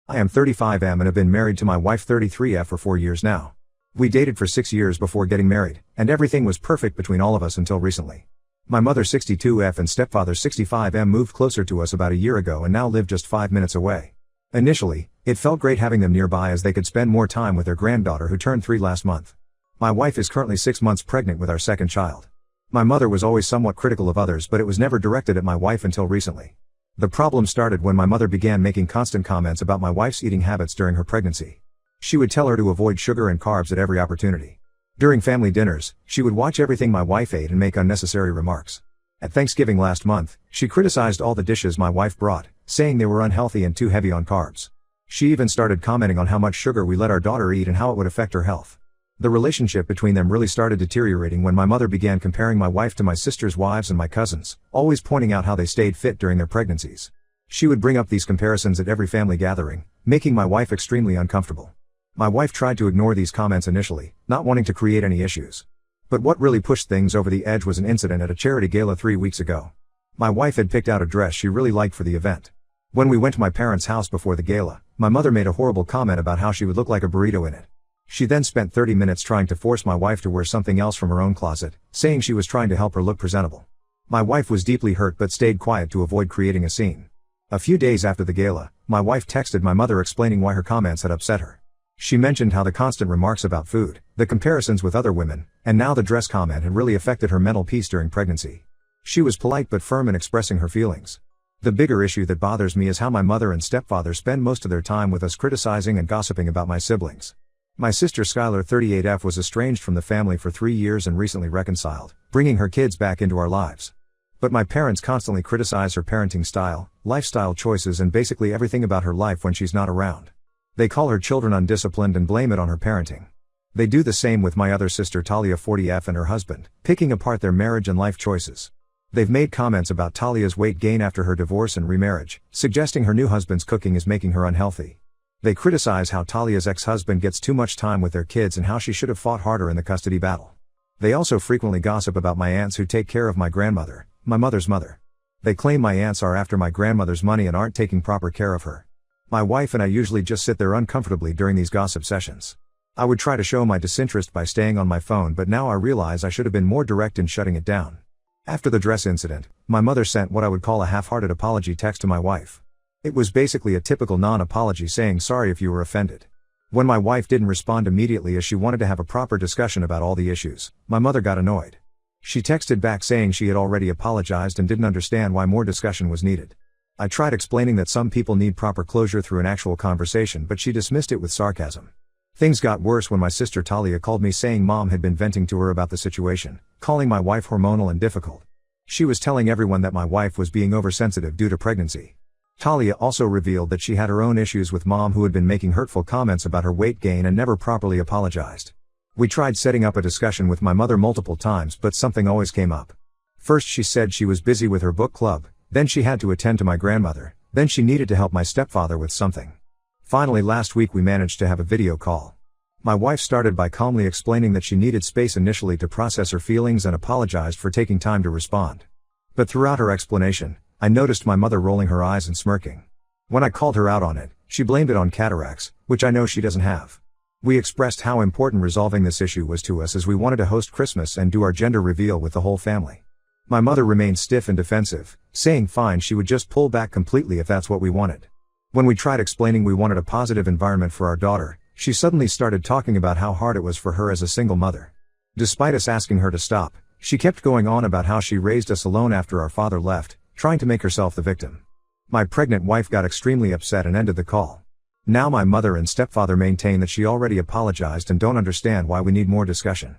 I am 35M and have been married to my wife 33F for 4 years now. We dated for 6 years before getting married, and everything was perfect between all of us until recently. My mother 62F and stepfather 65M moved closer to us about a year ago and now live just 5 minutes away. Initially, it felt great having them nearby as they could spend more time with their granddaughter who turned 3 last month. My wife is currently 6 months pregnant with our second child. My mother was always somewhat critical of others, but it was never directed at my wife until recently. The problem started when my mother began making constant comments about my wife's eating habits during her pregnancy. She would tell her to avoid sugar and carbs at every opportunity. During family dinners, she would watch everything my wife ate and make unnecessary remarks. At Thanksgiving last month, she criticized all the dishes my wife brought, saying they were unhealthy and too heavy on carbs. She even started commenting on how much sugar we let our daughter eat and how it would affect her health. The relationship between them really started deteriorating when my mother began comparing my wife to my sister's wives and my cousins, always pointing out how they stayed fit during their pregnancies. She would bring up these comparisons at every family gathering, making my wife extremely uncomfortable. My wife tried to ignore these comments initially, not wanting to create any issues. But what really pushed things over the edge was an incident at a charity gala 3 weeks ago. My wife had picked out a dress she really liked for the event. When we went to my parents' house before the gala, my mother made a horrible comment about how she would look like a burrito in it. She then spent 30 minutes trying to force my wife to wear something else from her own closet, saying she was trying to help her look presentable. My wife was deeply hurt but stayed quiet to avoid creating a scene. A few days after the gala, my wife texted my mother explaining why her comments had upset her. She mentioned how the constant remarks about food, the comparisons with other women, and now the dress comment had really affected her mental peace during pregnancy. She was polite but firm in expressing her feelings. The bigger issue that bothers me is how my mother and stepfather spend most of their time with us criticizing and gossiping about my siblings. My sister Skylar 38F was estranged from the family for 3 years and recently reconciled, bringing her kids back into our lives. But my parents constantly criticize her parenting style, lifestyle choices and basically everything about her life when she's not around. They call her children undisciplined and blame it on her parenting. They do the same with my other sister Talia 40F and her husband, picking apart their marriage and life choices. They've made comments about Talia's weight gain after her divorce and remarriage, suggesting her new husband's cooking is making her unhealthy. They criticize how Talia's ex-husband gets too much time with their kids and how she should have fought harder in the custody battle. They also frequently gossip about my aunts who take care of my grandmother, my mother's mother. They claim my aunts are after my grandmother's money and aren't taking proper care of her. My wife and I usually just sit there uncomfortably during these gossip sessions. I would try to show my disinterest by staying on my phone, but now I realize I should have been more direct in shutting it down. After the dress incident, my mother sent what I would call a half-hearted apology text to my wife. It was basically a typical non-apology saying sorry if you were offended. When my wife didn't respond immediately as she wanted to have a proper discussion about all the issues, my mother got annoyed. She texted back saying she had already apologized and didn't understand why more discussion was needed. I tried explaining that some people need proper closure through an actual conversation, but she dismissed it with sarcasm. Things got worse when my sister Talia called me saying mom had been venting to her about the situation, calling my wife hormonal and difficult. She was telling everyone that my wife was being oversensitive due to pregnancy. Talia also revealed that she had her own issues with mom, who had been making hurtful comments about her weight gain and never properly apologized. We tried setting up a discussion with my mother multiple times, but something always came up. First she said she was busy with her book club, then she had to attend to my grandmother, then she needed to help my stepfather with something. Finally last week we managed to have a video call. My wife started by calmly explaining that she needed space initially to process her feelings and apologized for taking time to respond. But throughout her explanation, I noticed my mother rolling her eyes and smirking. When I called her out on it, she blamed it on cataracts, which I know she doesn't have. We expressed how important resolving this issue was to us as we wanted to host Christmas and do our gender reveal with the whole family. My mother remained stiff and defensive, saying fine, she would just pull back completely if that's what we wanted. When we tried explaining we wanted a positive environment for our daughter, she suddenly started talking about how hard it was for her as a single mother. Despite us asking her to stop, she kept going on about how she raised us alone after our father left, trying to make herself the victim. My pregnant wife got extremely upset and ended the call. Now my mother and stepfather maintain that she already apologized and don't understand why we need more discussion.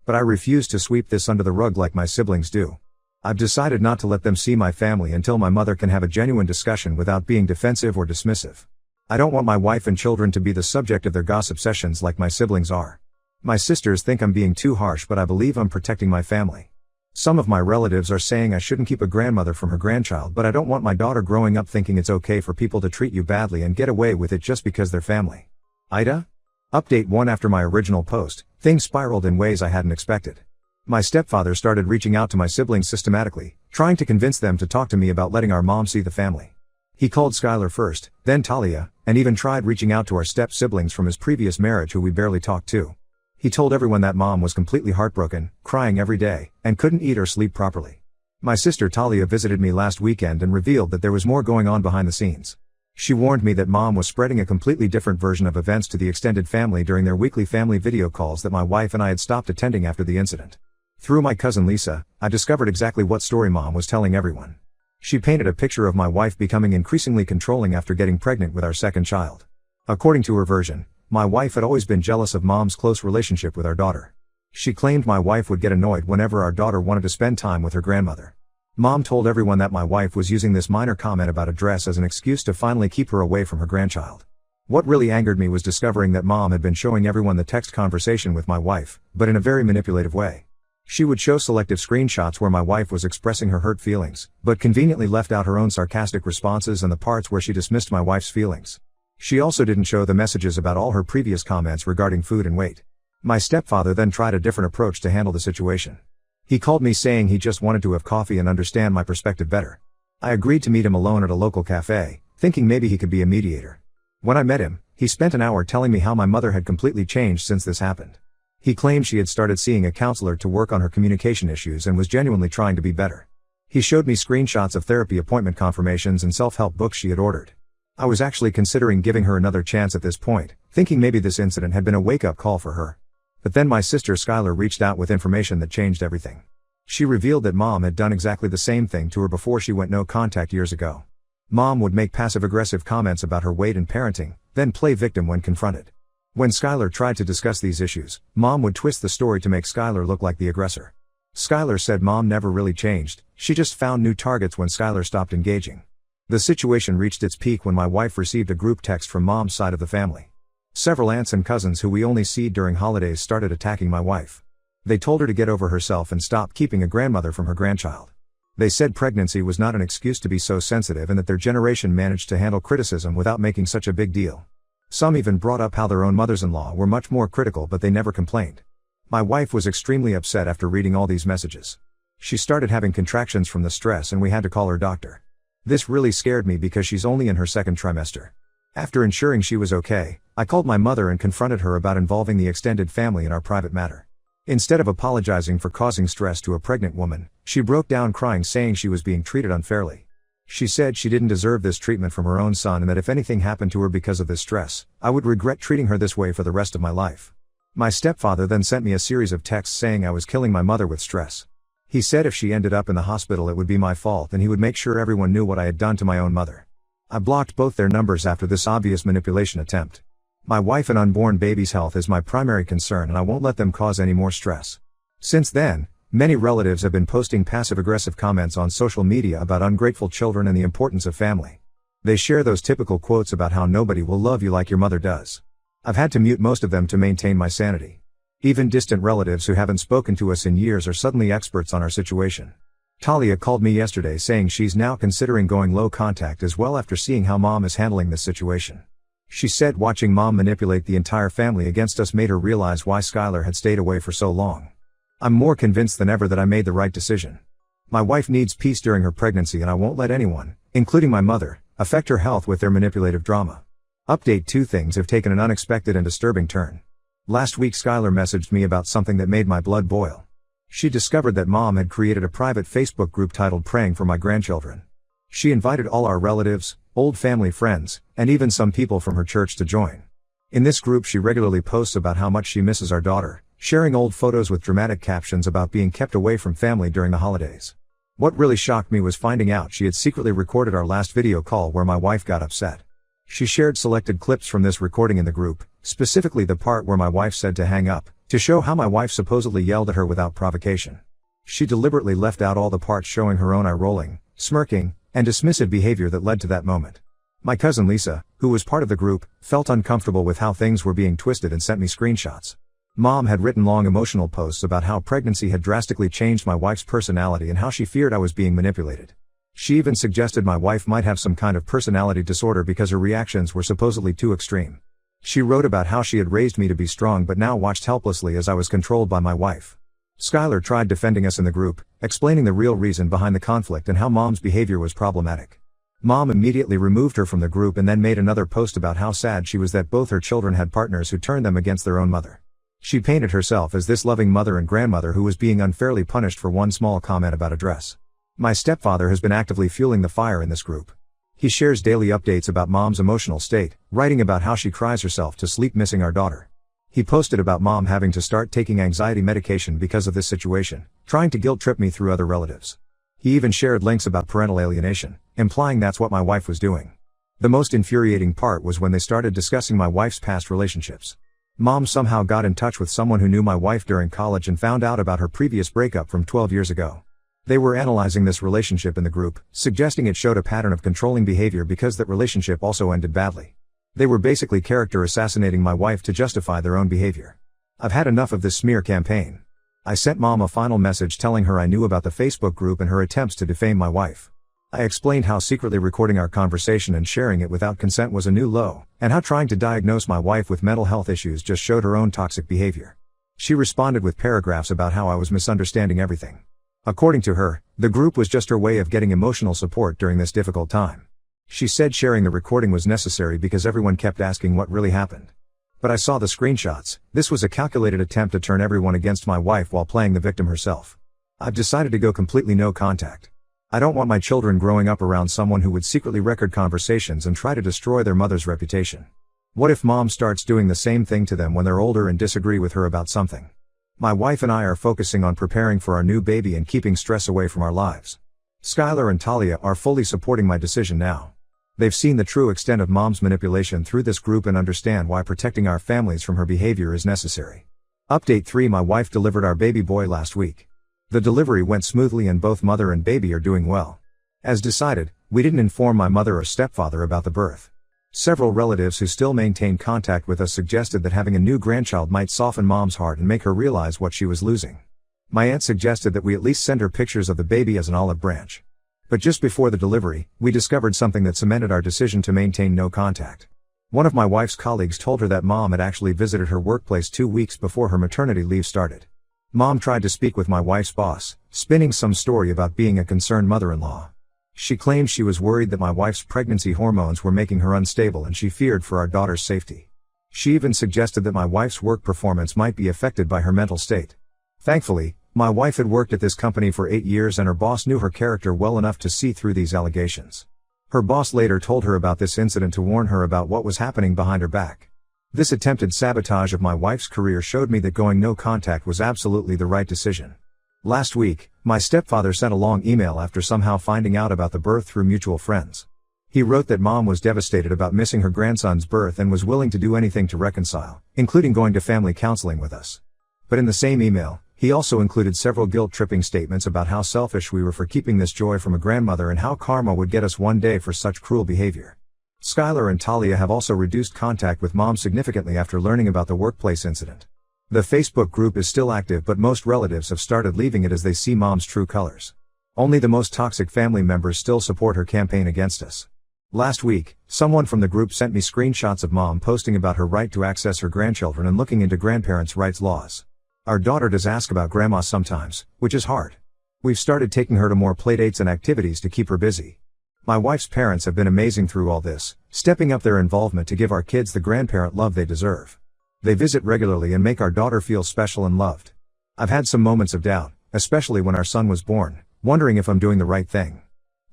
But I refuse to sweep this under the rug like my siblings do. I've decided not to let them see my family until my mother can have a genuine discussion without being defensive or dismissive. I don't want my wife and children to be the subject of their gossip sessions like my siblings are. My sisters think I'm being too harsh, but I believe I'm protecting my family. Some of my relatives are saying I shouldn't keep a grandmother from her grandchild, but I don't want my daughter growing up thinking it's okay for people to treat you badly and get away with it just because they're family. Ida? Update 1. After my original post, things spiraled in ways I hadn't expected. My stepfather started reaching out to my siblings systematically, trying to convince them to talk to me about letting our mom see the family. He called Skylar first, then Talia, and even tried reaching out to our step-siblings from his previous marriage who we barely talked to. He told everyone that mom was completely heartbroken, crying every day, and couldn't eat or sleep properly. My sister Talia visited me last weekend and revealed that there was more going on behind the scenes. She warned me that mom was spreading a completely different version of events to the extended family during their weekly family video calls that my wife and I had stopped attending after the incident. Through my cousin Lisa, I discovered exactly what story mom was telling everyone. She painted a picture of my wife becoming increasingly controlling after getting pregnant with our second child. According to her version, my wife had always been jealous of mom's close relationship with our daughter. She claimed my wife would get annoyed whenever our daughter wanted to spend time with her grandmother. Mom told everyone that my wife was using this minor comment about a dress as an excuse to finally keep her away from her grandchild. What really angered me was discovering that mom had been showing everyone the text conversation with my wife, but in a very manipulative way. She would show selective screenshots where my wife was expressing her hurt feelings, but conveniently left out her own sarcastic responses and the parts where she dismissed my wife's feelings. She also didn't show the messages about all her previous comments regarding food and weight. My stepfather then tried a different approach to handle the situation. He called me saying he just wanted to have coffee and understand my perspective better. I agreed to meet him alone at a local cafe, thinking maybe he could be a mediator. When I met him, he spent an hour telling me how my mother had completely changed since this happened. He claimed she had started seeing a counselor to work on her communication issues and was genuinely trying to be better. He showed me screenshots of therapy appointment confirmations and self-help books she had ordered. I was actually considering giving her another chance at this point, thinking maybe this incident had been a wake-up call for her. But then my sister Skylar reached out with information that changed everything. She revealed that mom had done exactly the same thing to her before she went no contact years ago. Mom would make passive-aggressive comments about her weight and parenting, then play victim when confronted. When Skylar tried to discuss these issues, mom would twist the story to make Skylar look like the aggressor. Skylar said mom never really changed, she just found new targets when Skylar stopped engaging. The situation reached its peak when my wife received a group text from mom's side of the family. Several aunts and cousins who we only see during holidays started attacking my wife. They told her to get over herself and stop keeping a grandmother from her grandchild. They said pregnancy was not an excuse to be so sensitive and that their generation managed to handle criticism without making such a big deal. Some even brought up how their own mothers-in-law were much more critical, but they never complained. My wife was extremely upset after reading all these messages. She started having contractions from the stress and we had to call her doctor. This really scared me because she's only in her second trimester. After ensuring she was okay, I called my mother and confronted her about involving the extended family in our private matter. Instead of apologizing for causing stress to a pregnant woman, she broke down crying, saying she was being treated unfairly. She said she didn't deserve this treatment from her own son and that if anything happened to her because of this stress, I would regret treating her this way for the rest of my life. My stepfather then sent me a series of texts saying I was killing my mother with stress. He said if she ended up in the hospital it would be my fault and he would make sure everyone knew what I had done to my own mother. I blocked both their numbers after this obvious manipulation attempt. My wife and unborn baby's health is my primary concern and I won't let them cause any more stress. Since then, many relatives have been posting passive-aggressive comments on social media about ungrateful children and the importance of family. They share those typical quotes about how nobody will love you like your mother does. I've had to mute most of them to maintain my sanity. Even distant relatives who haven't spoken to us in years are suddenly experts on our situation. Talia called me yesterday saying she's now considering going low contact as well after seeing how mom is handling this situation. She said watching mom manipulate the entire family against us made her realize why Skylar had stayed away for so long. I'm more convinced than ever that I made the right decision. My wife needs peace during her pregnancy and I won't let anyone, including my mother, affect her health with their manipulative drama. Update: 2 things have taken an unexpected and disturbing turn. Last week Skylar messaged me about something that made my blood boil. She discovered that mom had created a private Facebook group titled Praying for My Grandchildren. She invited all our relatives, old family friends, and even some people from her church to join. In this group she regularly posts about how much she misses our daughter, sharing old photos with dramatic captions about being kept away from family during the holidays. What really shocked me was finding out she had secretly recorded our last video call where my wife got upset. She shared selected clips from this recording in the group, specifically the part where my wife said to hang up, to show how my wife supposedly yelled at her without provocation. She deliberately left out all the parts showing her own eye-rolling, smirking, and dismissive behavior that led to that moment. My cousin Lisa, who was part of the group, felt uncomfortable with how things were being twisted and sent me screenshots. Mom had written long emotional posts about how pregnancy had drastically changed my wife's personality and how she feared I was being manipulated. She even suggested my wife might have some kind of personality disorder because her reactions were supposedly too extreme. She wrote about how she had raised me to be strong but now watched helplessly as I was controlled by my wife. Skylar tried defending us in the group, explaining the real reason behind the conflict and how mom's behavior was problematic. Mom immediately removed her from the group and then made another post about how sad she was that both her children had partners who turned them against their own mother. She painted herself as this loving mother and grandmother who was being unfairly punished for one small comment about a dress. My stepfather has been actively fueling the fire in this group. He shares daily updates about Mom's emotional state, writing about how she cries herself to sleep missing our daughter. He posted about Mom having to start taking anxiety medication because of this situation, trying to guilt trip me through other relatives. He even shared links about parental alienation, implying that's what my wife was doing. The most infuriating part was when they started discussing my wife's past relationships. Mom somehow got in touch with someone who knew my wife during college and found out about her previous breakup from 12 years ago. They were analyzing this relationship in the group, suggesting it showed a pattern of controlling behavior because that relationship also ended badly. They were basically character assassinating my wife to justify their own behavior. I've had enough of this smear campaign. I sent Mom a final message telling her I knew about the Facebook group and her attempts to defame my wife. I explained how secretly recording our conversation and sharing it without consent was a new low, and how trying to diagnose my wife with mental health issues just showed her own toxic behavior. She responded with paragraphs about how I was misunderstanding everything. According to her, the group was just her way of getting emotional support during this difficult time. She said sharing the recording was necessary because everyone kept asking what really happened. But I saw the screenshots. This was a calculated attempt to turn everyone against my wife while playing the victim herself. I've decided to go completely no contact. I don't want my children growing up around someone who would secretly record conversations and try to destroy their mother's reputation. What if Mom starts doing the same thing to them when they're older and disagree with her about something? My wife and I are focusing on preparing for our new baby and keeping stress away from our lives. Skylar and Talia are fully supporting my decision now. They've seen the true extent of Mom's manipulation through this group and understand why protecting our families from her behavior is necessary. Update 3: My wife delivered our baby boy last week. The delivery went smoothly and both mother and baby are doing well. As decided, we didn't inform my mother or stepfather about the birth. Several relatives who still maintain contact with us suggested that having a new grandchild might soften Mom's heart and make her realize what she was losing. My aunt suggested that we at least send her pictures of the baby as an olive branch. But just before the delivery, we discovered something that cemented our decision to maintain no contact. One of my wife's colleagues told her that Mom had actually visited her workplace 2 weeks before her maternity leave started. Mom tried to speak with my wife's boss, spinning some story about being a concerned mother-in-law. She claimed she was worried that my wife's pregnancy hormones were making her unstable and she feared for our daughter's safety. She even suggested that my wife's work performance might be affected by her mental state. Thankfully, my wife had worked at this company for 8 years and her boss knew her character well enough to see through these allegations. Her boss later told her about this incident to warn her about what was happening behind her back. This attempted sabotage of my wife's career showed me that going no contact was absolutely the right decision. Last week, my stepfather sent a long email after somehow finding out about the birth through mutual friends. He wrote that Mom was devastated about missing her grandson's birth and was willing to do anything to reconcile, including going to family counseling with us. But in the same email, he also included several guilt-tripping statements about how selfish we were for keeping this joy from a grandmother and how karma would get us one day for such cruel behavior. Skylar and Talia have also reduced contact with Mom significantly after learning about the workplace incident. The Facebook group is still active but most relatives have started leaving it as they see Mom's true colors. Only the most toxic family members still support her campaign against us. Last week, someone from the group sent me screenshots of Mom posting about her right to access her grandchildren and looking into grandparents' rights laws. Our daughter does ask about grandma sometimes, which is hard. We've started taking her to more playdates and activities to keep her busy. My wife's parents have been amazing through all this, stepping up their involvement to give our kids the grandparent love they deserve. They visit regularly and make our daughter feel special and loved. I've had some moments of doubt, especially when our son was born, wondering if I'm doing the right thing.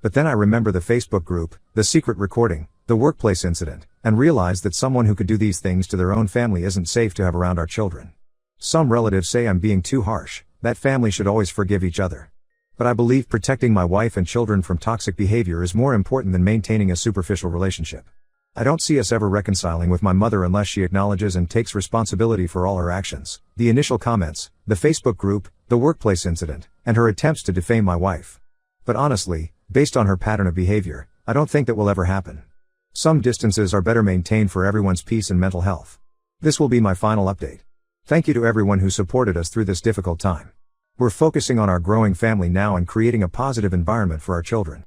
But then I remember the Facebook group, the secret recording, the workplace incident, and realized that someone who could do these things to their own family isn't safe to have around our children. Some relatives say I'm being too harsh, that family should always forgive each other. But I believe protecting my wife and children from toxic behavior is more important than maintaining a superficial relationship. I don't see us ever reconciling with my mother unless she acknowledges and takes responsibility for all her actions, the initial comments, the Facebook group, the workplace incident, and her attempts to defame my wife. But honestly, based on her pattern of behavior, I don't think that will ever happen. Some distances are better maintained for everyone's peace and mental health. This will be my final update. Thank you to everyone who supported us through this difficult time. We're focusing on our growing family now and creating a positive environment for our children.